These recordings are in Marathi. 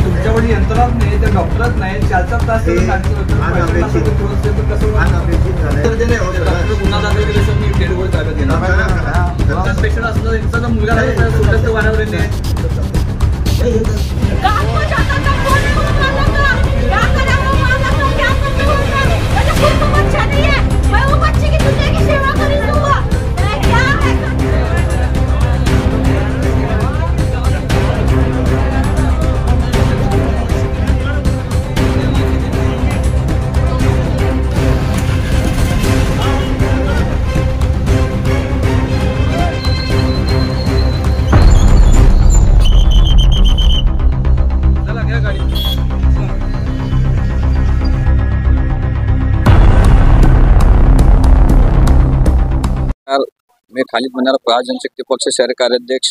तुमच्याकडे यंत्रणाच नाही, त्या डॉक्टरच नाही, 4-4 तास गुन्हा दाखल केले सर. मी डेड बॉडी ताब्यात घेणार. पेशंट असलं त्यांचा मुलगा सुटत वाऱ्यावर मी खालिद मन्नार, प्रहार जनशक्ती पक्ष शहर कार्याध्यक्ष.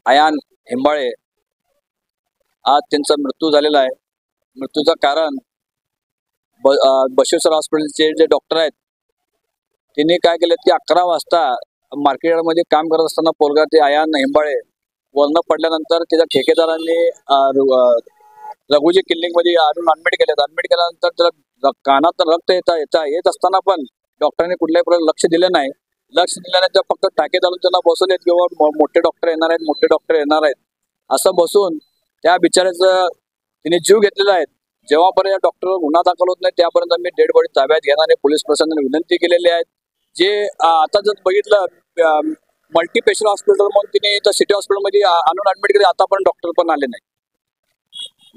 आयान हेंबाळे आज त्यांचा मृत्यू झालेला आहे. मृत्यूचं कारण बसवेश्वर हॉस्पिटलचे जे डॉक्टर आहेत त्यांनी काय केलं की 11 वाजता मार्केट यार्डमध्ये काम करत असताना पोरगा ते आयान हेंबाळे वरनं पडल्यानंतर त्याच्या ठेकेदारांनी रघुजी क्लिनिकमध्ये आणून ॲडमिट केलं. ॲडमिट केल्यानंतर त्याला कानात रक्त येत असताना पण डॉक्टरांनी कुठल्याही प्रकारे लक्ष दिलं नाही. लक्ष दिल्यानंतर फक्त टाके घालून त्यांना बसवलेत किंवा मोठे डॉक्टर येणार आहेत असं बसून त्या बिचाऱ्याचं तिने जीव घेतलेला आहे. जेव्हापर्यंत डॉक्टरवर गुन्हा दाखल होत नाही त्यापर्यंत मी डेड बॉडी ताब्यात घेणारे पोलीस प्रशासनाने विनंती केलेली आहे. जे आता जर बघितलं मल्टीस्पेशल हॉस्पिटल म्हणून तिने इथं सिटी हॉस्पिटलमध्ये आणून ॲडमिट केले, आता पण डॉक्टर पण आले नाही.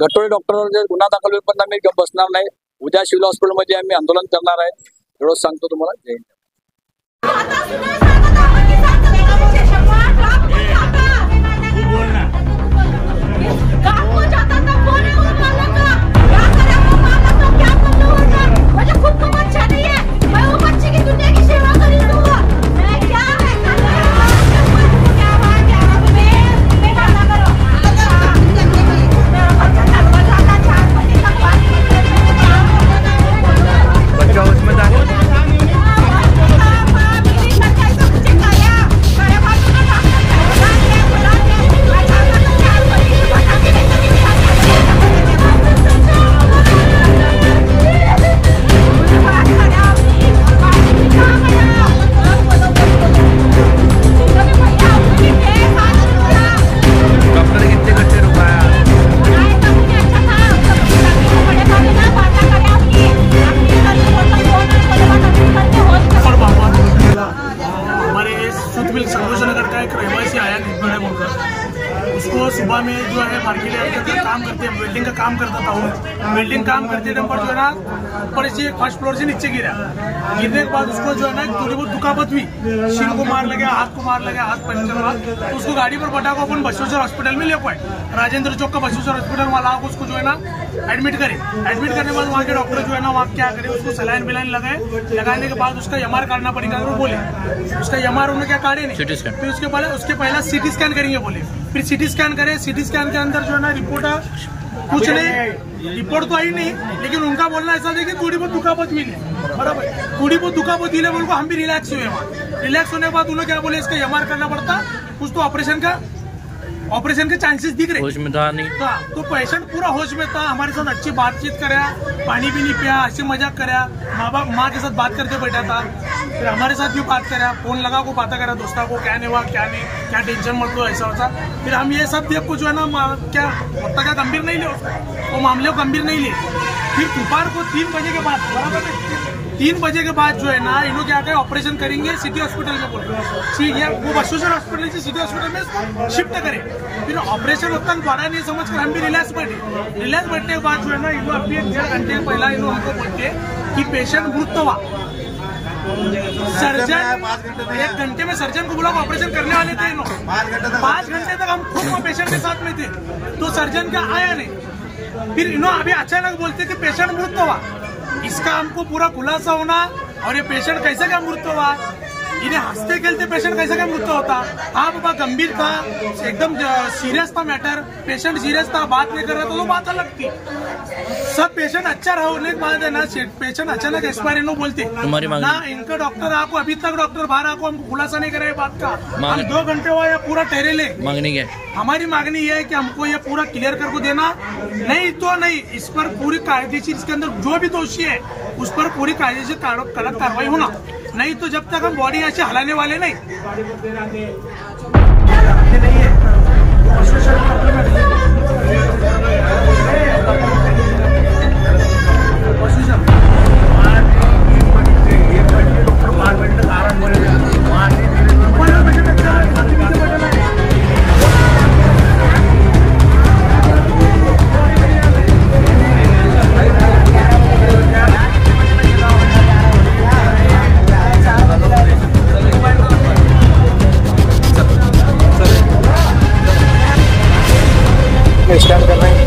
गटोळे डॉक्टरवर जर गुन्हा दाखल होईपर्यंत आम्ही बसणार नाही. उद्या सिव्हिल हॉस्पिटलमध्ये आम्ही आंदोलन करणार आहे. एवढंच सांगतो तुम्हाला. जय हिंद. उसको सुबह में जो है मार्केट यार्ड काम करते हैं, वेल्डिंग का काम करता था वो. वेल्डिंग काम करते टाइम पर जो है ना ऊपर से फर्स्ट फ्लोर से नीचे गिरा. गिरने के बाद उसको जो है ना थोड़ी बहुत दुखापत हुई, सिर को मार लगा, हाथ को मार लगा, हाथ पंचर हुआ. तो उसको गाड़ी पर बैठा को अपन बसवेश्वर हॉस्पिटल में ले पाए. राजेंद्र चौक का बसवेश्वर हॉस्पिटल वाला उसको जो है ना एडमिट करे. एडमिट करने के बाद वहाँ के डॉक्टर जो है ना वहाँ क्या करे, उसको सलाइन बिलाइन लगाए. लगाने के बाद उसका MR काटना पड़ेगा बोले. उसका MR उन्होंने क्या काटे नहीं. फिर उसके पहले CT स्कैन करेंगे बोले. फिर CT स्कैन करे. CT स्कैन के अंदर जो है ना रिपोर्ट कुछ नहीं, रिपोर्ट तो आई नहीं, लेकिन उनका बोलना ऐसा था कि थोड़ी बहुत दुखापत मिली. बराबर, थोड़ी बहुत दुखापत मिले बोल को हम भी रिलैक्स हुए. वहाँ रिलैक्स होने के बाद उन्होंने क्या बोले, इसका MR करना पड़ता, कुछ तो ऑपरेशन के चांसेस दिख रहे. होश में था नहीं. तो पेशेंट पूरा होश में था. हमारे साथ अच्छी बातचीत कराया, पानी भी नहीं पिया, हंसी मजाक कराया, माँ के साथ बात करके बैठा था. फिर हमारे साथ भी बात कराया, फोन लगा को बात करा दोस्तों को, क्या नहीं हुआ क्या नहीं, क्या टेंशन मत लो, ऐसा वैसा. फिर हम ये सब देख को जो है ना क्या होता क्या गंभीर नहीं ले, वो मामले को गंभीर नहीं ले. फिर दोपहर को 3 बजे के बाद, बराबर 3 बजे के बाद जो है ना इन्होंने क्या कहा, ऑपरेशन करेंगे सिटी हॉस्पिटल में बोल रहे. वो बसवेश्वर हॉस्पिटल से सिटी हॉस्पिटल में शिफ्ट करे. फिर ऑपरेशन होता बड़ा नहीं समझ कर हम भी रिलैक्स बैठे. रिलैक्स बैठने के बाद जो है ना इन्होंने अभी 1.5 घंटे पहला इन्होंने हमको बोलते कि पेशेंट मृत हुआ. सर्जन 1 घंटे में सर्जन को बोला ऑपरेशन करने वाले थे. 5 घंटे तक हम खुद पेशेंट के साथ में थे, तो सर्जन का आया नहीं. फिर इन्होंने अभी अचानक बोलते कि पेशेंट मृत हुआ. इसका हमको पूरा खुलासा होना और ये पेशेंट कैसे क्या मृत हुआ इन्हें हंसते खेलते पेशेंट कैसे क्या मृत्यु होता। हाँ बाबा गंभीर था, एकदम सीरियस था मैटर, पेशेंट सीरियस था, बात नहीं कर रहा तो बात अलग थी। सब पेशेंट अच्छा रहा होने के बाद है ना, पेशेंट अचानक एक्सपायर नो बोलते ना, इनका डॉक्टर आपको अभी तक डॉक्टर बाहर आपको हमको खुलासा नहीं करा बात का। हम 2 घंटे हुआ या पूरा ठहरे ले। मांगनी क्या हमारी मांगनी ये है कि हमको ये पूरा क्लियर करके देना, नहीं तो नहीं, इस पर पूरी कायदेशीर, इसके अंदर जो भी दोषी है उस पर पूरी कायदेशीर कड़क कार्रवाई होना, नहीं तो जब तक हम बॉडी यहाँ से हलाने वाले नहीं। स्टैंड कर रहे हैं।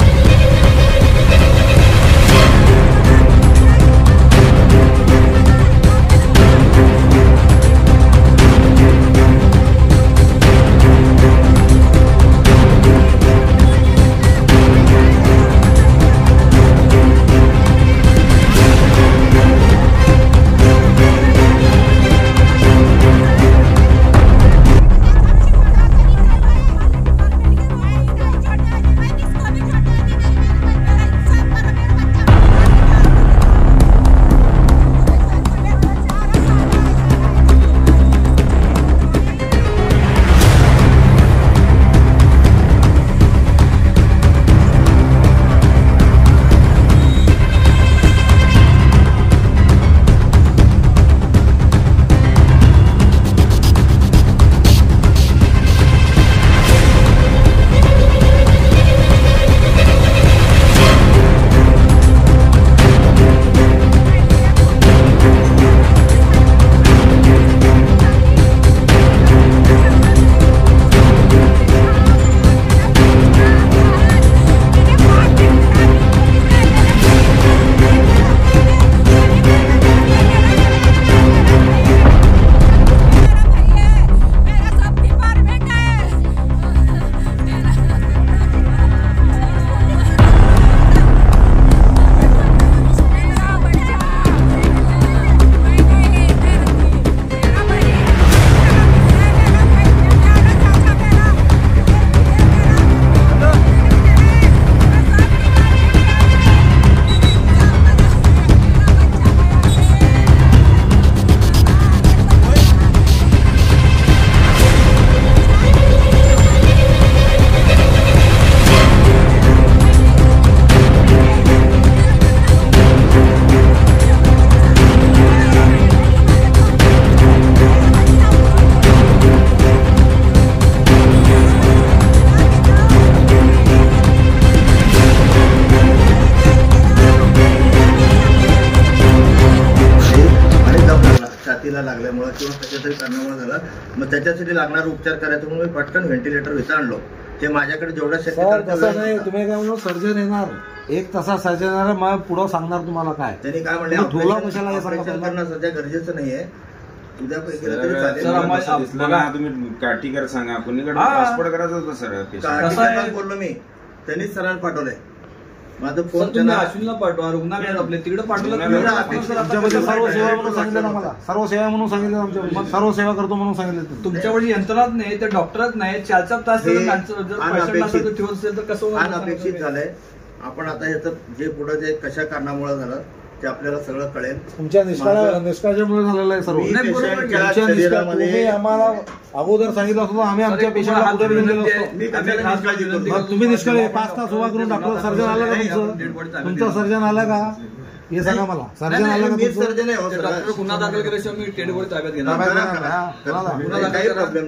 लागल्यामुळे किंवा त्याच्यातरी कारणामुळे झालं, मग त्याच्यासाठी लागणारा उपचार करायचं म्हणून मी पटकन व्हेंटिलेटर विचार आणलो। हे माझ्याकडे जेवढं शक्य नाही, तुम्ही काय म्हणून सर्जन येणार, 1 तासात सर्जन येणार, मग पुढं सांगणार तुम्हाला काय त्यांनी काय म्हणले, ऑपरेशन करणं सध्या गरजेचं नाहीये, उद्यापैकी तुम्ही काठीकर सांगा, कुणीकडे पासपोर्ट करायचं होतं सर, काठीकर बोललो मी, त्यांनीच सरांना पाठवलंय माझं फोन, त्यांना अश्विनला पाठवा, रुग्णालयात आपले तिकडे पाठवलं, सर्व सेवा म्हणून सांगितलं मला, सर्व सेवा म्हणून सांगितलं, आमच्या सर्व सेवा करतो म्हणून सांगितलं। तुमच्याकडे यंत्रणाच नाही, ते डॉक्टरच नाही, 4-4 तास असेल तर कसं अनपेक्षित झालंय। आपण आता ह्याचं जे पुढे जे कशा कारणामुळे झालं ते आपल्याला सगळं कळेल, तुमच्या निष्काळजीमुळे झालेलं आहे सर्व। तुम्ही आम्हाला अगोदर सांगितलं असतं आम्ही आमच्या पेशंटला कुठे गेलेलो असतो, तुम्ही निष्काळजी 5 तास उभा करून डॉक्टर सर्जन आलं का तुमचं सर्जन आलं का हे सांगा मला, सर्जन आलं का सर्जन डॉक्टर गुन्हा दाखल केल्याशिवाय मी डेड बॉडी ताब्यात घेणार,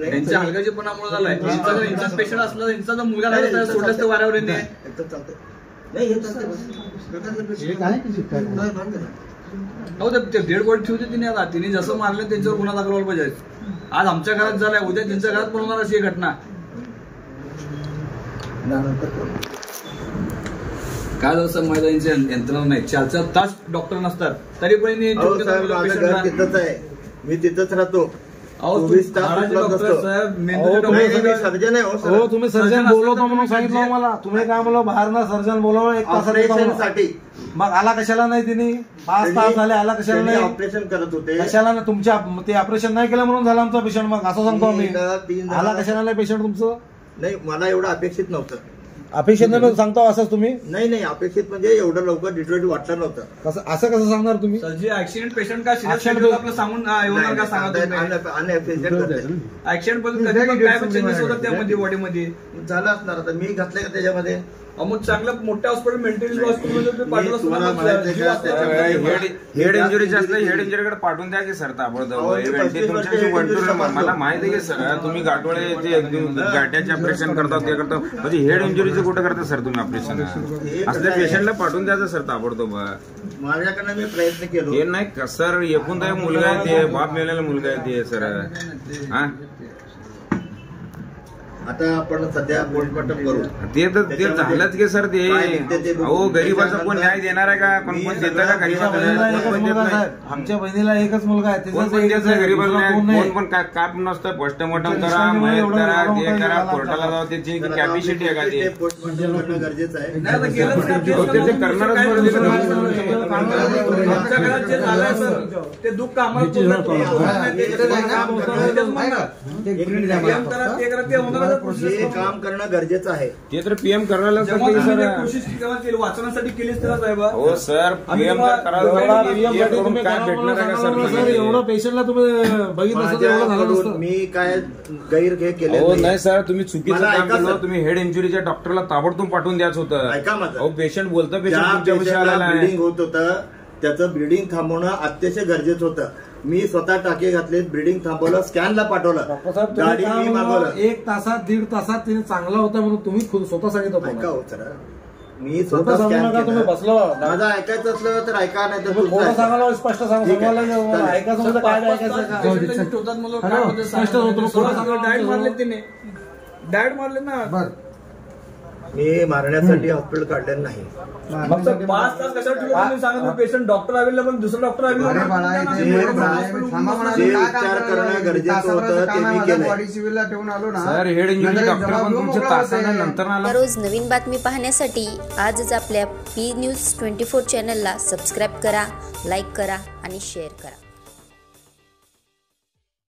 त्यांच्या हलगर्जीपणामुळे झालाय, त्यांचा पेशंट असला, त्यांचा जर मुलगा झाला तर सोडल्यास ते वाऱ्यावर येणे डेड बॉडी ठेवते तिने, आता तिने जसं मारलं त्यांच्यावर गुन्हा दाखल व्हायला पाहिजे। आज आमच्या घरात झालाय, उद्या त्यांच्या घरात पण होणार अशी घटना। काय झालं महिलांची यंत्रणा नाही, 4-4 तास डॉक्टर नसतात तरी पण तिथंच आहे, मी तिथंच राहतो, अहो, 24 तास हाडाचे उपलब्ध डॉक्टर असतो. साहेब, मेंदूचे अहो, डॉक्टर नाही, मी साहेब. सर्जन आहे हो, हो तुम्ही सर्जन सर्जन बोलवतो असतं म्हणून तर सांगितलं म्हणजे- मला. तुम्ही काय म्हणलं बाहेरनं सर्जन बोलवलं 1 तासात येतो ऑपरेशन म्हणून. साठी मग आला कशाला नाही तिने 5 तास झाले आला कशाला नाही ऑपरेशन करत होते. कशाला नाही तुमच्या ते ऑपरेशन नाही केलं म्हणून झालं आमचा पेशंट. मग असं सांगतो आम्ही मी एका 3 आला कशाला नाही पेशंट तुमचं नाही, मला एवढं अपेक्षित नव्हतं. अपेक्षित नाही सांगतो असंच तुम्ही नाही अपेक्षित म्हणजे एवढं लवकर डिटेल वाटलं नव्हतं. असं कसं सांगणार तुम्ही. सर, जे ऍक्सिडेंट पेशंट का Accident सिरियस आपलं सांगून येणार का सांगा तुम्ही. ऍक्सिडेंट पण कधी पण काय पण चेंजेस होतात त्यामध्ये बॉडीमध्ये. झालं असणार. आता मी घातलं का त्याच्यामध्ये. मग चांगलं मोठ्या हॉस्पिटल मेंटेनन्स हॉस्पिटलमध्ये मी तुम्हाला म्हणायचं का त्याच्यामध्ये हेड इंजुरी असलं हेड इंजुरीकडे पाठवून द्या की सर ताबडतोब. अहो, ते 35 तुमच्याशी वर्ष वंटूर injury मला माहिती आहे की सर तुम्ही गाठोळे जे एकदम गाठ्याचे ऑपरेशन करतात ते करता म्हणजे हेड इंजुरीचं कुठं करता सर तुम्ही ऑपरेशन. असल्या पेशंटला पाठवून द्यायचं सर ताबडतोब. माझ्याकडनं मी प्रयत्न केलो. हे नाही सर एकूण तर मुलगा आहे ते बाप मेलेला मुलगा आहे ते सर. हा आता आपण सध्या पोस्टमॉर्टम करू. ते तर ते झालंच की सर ते. अहो गरीबाचा कोण न्याय देणार आहे का. कोण कोण देतं का आमच्या बहिणीला एकच गरीबाला. मुलगा आहे साहेब. आमच्या बहिणीला एकच मुलगा आहे. कोण पण द्यायचं गरीबाला. कोण पण काप नसतं. पोस्टमॉर्टम करा मयत करा ते करा कोर्टाला जाऊ त्याची कॅपॅसिटी आहे का ते. पोस्टमॉर्टम करणं गरजेचं आहे. नाही, आता केलंच नाही. तेच ते म्हणलं, करणारच काय म्हणजे बोलतो. आमच्या घरात जे झालंय सर ते दुःख आम्हाला पूर्ण हे काम करणं गरजेचं आहे. ते तर पीएम करायला सर. कोशिश केली वाचण्यासाठी केलीच त्याला साहेब. हो सर पीएम तर करायला काय भेटणार आहे का सर सर. एवढं पेशंटला तुम्ही बघितलं असतं तर एवढं झालं माझ्याकडून नसतं. मी काय गैर हे केले हो नाही सर तुम्ही चुकीचं मला काम ऐका, केलं. सर. तुम्ही हेड इंजुरीच्या डॉक्टरला ताबडतोब पाठवून द्यायचं होतं. ऐका माझं. अहो पेशंट बोलतं पेशंट ज्या तुमच्या पैसे आलेला आहे. ब्लिडिंग होत होतं त्याचं ब्लिडिंग थांबवणं अतिशय गरजेचं होतं. मी स्वतः टाके घातले, ब्लिडिंग थांबवलं, स्कॅनला पाठवलं, डॉक्टर साहेब तुम्ही गाडी काय मी म्हणलं, मागवलं. 1 तासात 1.5 तासात तिने चांगला होता म्हणून तुम्ही स्वतः सांगितलं ऐका होतं. हो सर, मी स्वतः स्वतः सांगू स्कॅन नका तुम्ही केलं. बसलो. माझं ऐकायचं असलं तर ऐका, नाही तर तुम्ही तुमचं खोटं ऐका. सांगायला स्पष्ट सांगा. ठीक आहे. सांगायला चालेल. ऐकायचं म्हणजे काय ऐकायचं का. हॅलो, स्पष्ट होतं. मग खोटं सांगायला डायट मारले तिने. डायट मारले ना. मी मारण्यासाठी हॉस्पिटल काढलेलं नाही. मग सर 5 तास कशाला ठेवलं तुम्ही सांगा. तुम्ही पेशंट डॉक्टर अवेलेबल दुसरं डॉक्टर जे उपचार करणं गरजेचं होतं ते मी केलं. सर हेड इंजुरी डॉक्टर पण तुमच्या तासानं नंतर आला. रोज नवीन बातमी पाहण्यासाठी आजच आपल्या पी न्यूज 24 चॅनलला सबस्क्राईब करा, लाईक करा आणि शेअर करा.